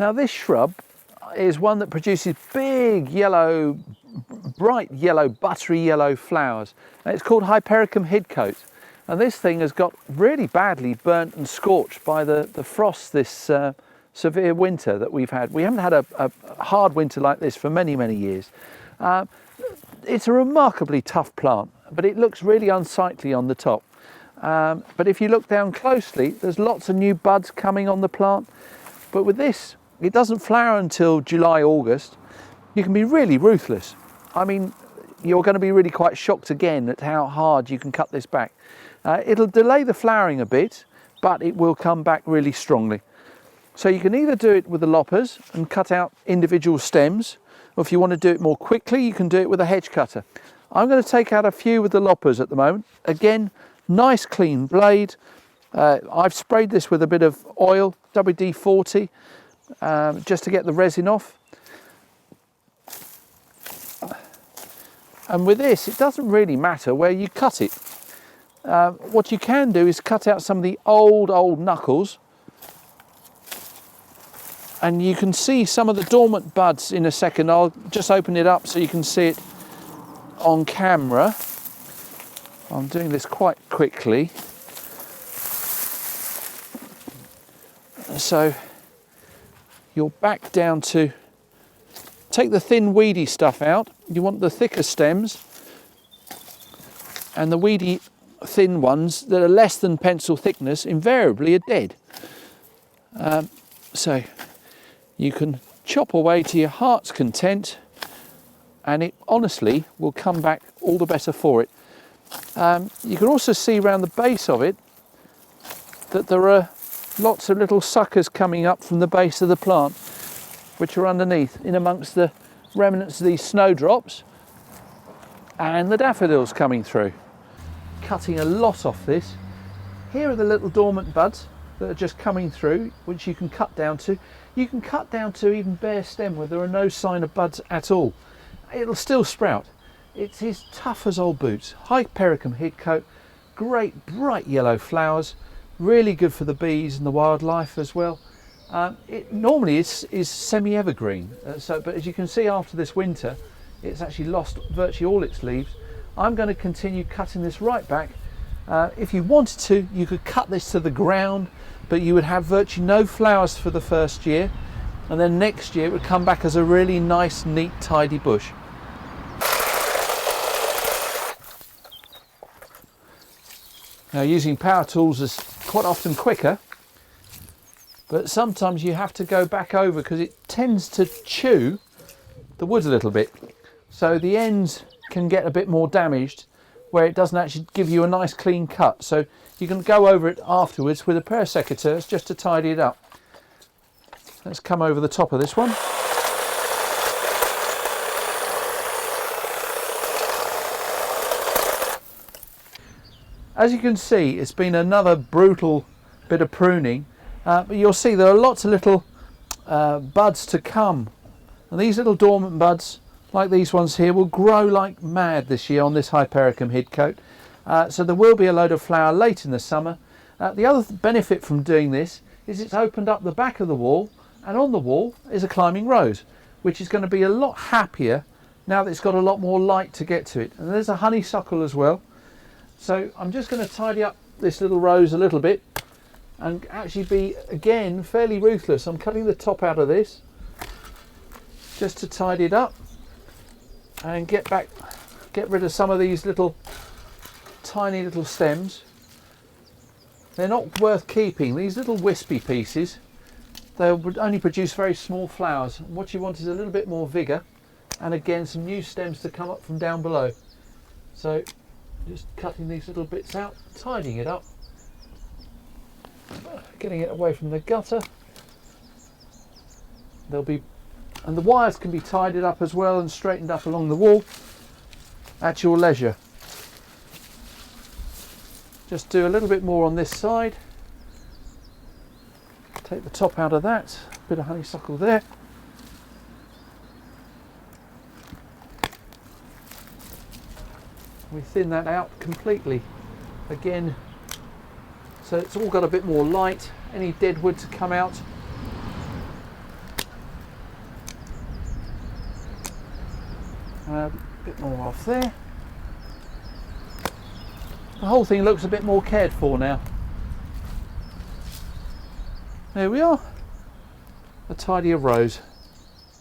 Now this shrub is one that produces big yellow, bright yellow, buttery yellow flowers. And it's called Hypericum Hidcote. And this thing has got really badly burnt and scorched by the frost this severe winter that we've had. We haven't had a hard winter like this for many, many years. It's a remarkably tough plant, but it looks really unsightly on the top. But if you look down closely, there's lots of new buds coming on the plant. But with this, it doesn't flower until July, August. You can be really ruthless. I mean, you're going to be really quite shocked again at how hard you can cut this back. It'll delay the flowering a bit, but it will come back really strongly. So you can either do it with the loppers and cut out individual stems, or if you want to do it more quickly, you can do it with a hedge cutter. I'm going to take out a few with the loppers at the moment. Again, nice clean blade. I've sprayed this with a bit of oil, WD-40, just to get the resin off. And with this, it doesn't really matter where you cut it. What you can do is cut out some of the old knuckles, and you can see some of the dormant buds in a second. I'll just open it up so you can see it on camera. I'm doing this quite quickly. So you're back down to, take the thin weedy stuff out. You want the thicker stems, and the weedy thin ones that are less than pencil thickness invariably are dead. So you can chop away to your heart's content, and it honestly will come back all the better for it. You can also see around the base of it that there are lots of little suckers coming up from the base of the plant, which are underneath, in amongst the remnants of these snowdrops and the daffodils coming through. Cutting a lot off this. Here are the little dormant buds that are just coming through, which you can cut down to. You can cut down to even bare stem where there are no sign of buds at all. It'll still sprout. It's as tough as old boots. Hypericum Hidcote, great bright yellow flowers, really good for the bees and the wildlife as well. It normally is semi-evergreen, but as you can see after this winter, it's actually lost virtually all its leaves. I'm going to continue cutting this right back. If you wanted to, you could cut this to the ground, but you would have virtually no flowers for the first year, and then next year it would come back as a really nice, neat, tidy bush. Now, using power tools is quite often quicker, but sometimes you have to go back over because it tends to chew the wood a little bit. So the ends can get a bit more damaged where it doesn't actually give you a nice clean cut. So you can go over it afterwards with a pair of secateurs just to tidy it up. Let's come over the top of this one. As you can see, it's been another brutal bit of pruning, but you'll see there are lots of little buds to come. And these little dormant buds, like these ones here, will grow like mad this year on this Hypericum Hidcote. So there will be a load of flower late in the summer. The other benefit from doing this is it's opened up the back of the wall, and on the wall is a climbing rose, which is going to be a lot happier now that it's got a lot more light to get to it. And there's a honeysuckle as well. So I'm just going to tidy up this little rose a little bit and actually be, again, fairly ruthless. I'm cutting the top out of this just to tidy it up and get rid of some of these little tiny little stems. They're not worth keeping. These little wispy pieces, they would only produce very small flowers. What you want is a little bit more vigour, and again some new stems to come up from down below. So just cutting these little bits out, tidying it up, getting it away from the gutter. And the wires can be tidied up as well and straightened up along the wall at your leisure. Just do a little bit more on this side. Take the top out of that, bit of honeysuckle there. We thin that out completely again, so it's all got a bit more light. Any dead wood to come out. A bit more off there. The whole thing looks a bit more cared for now. There we are. A tidier rose.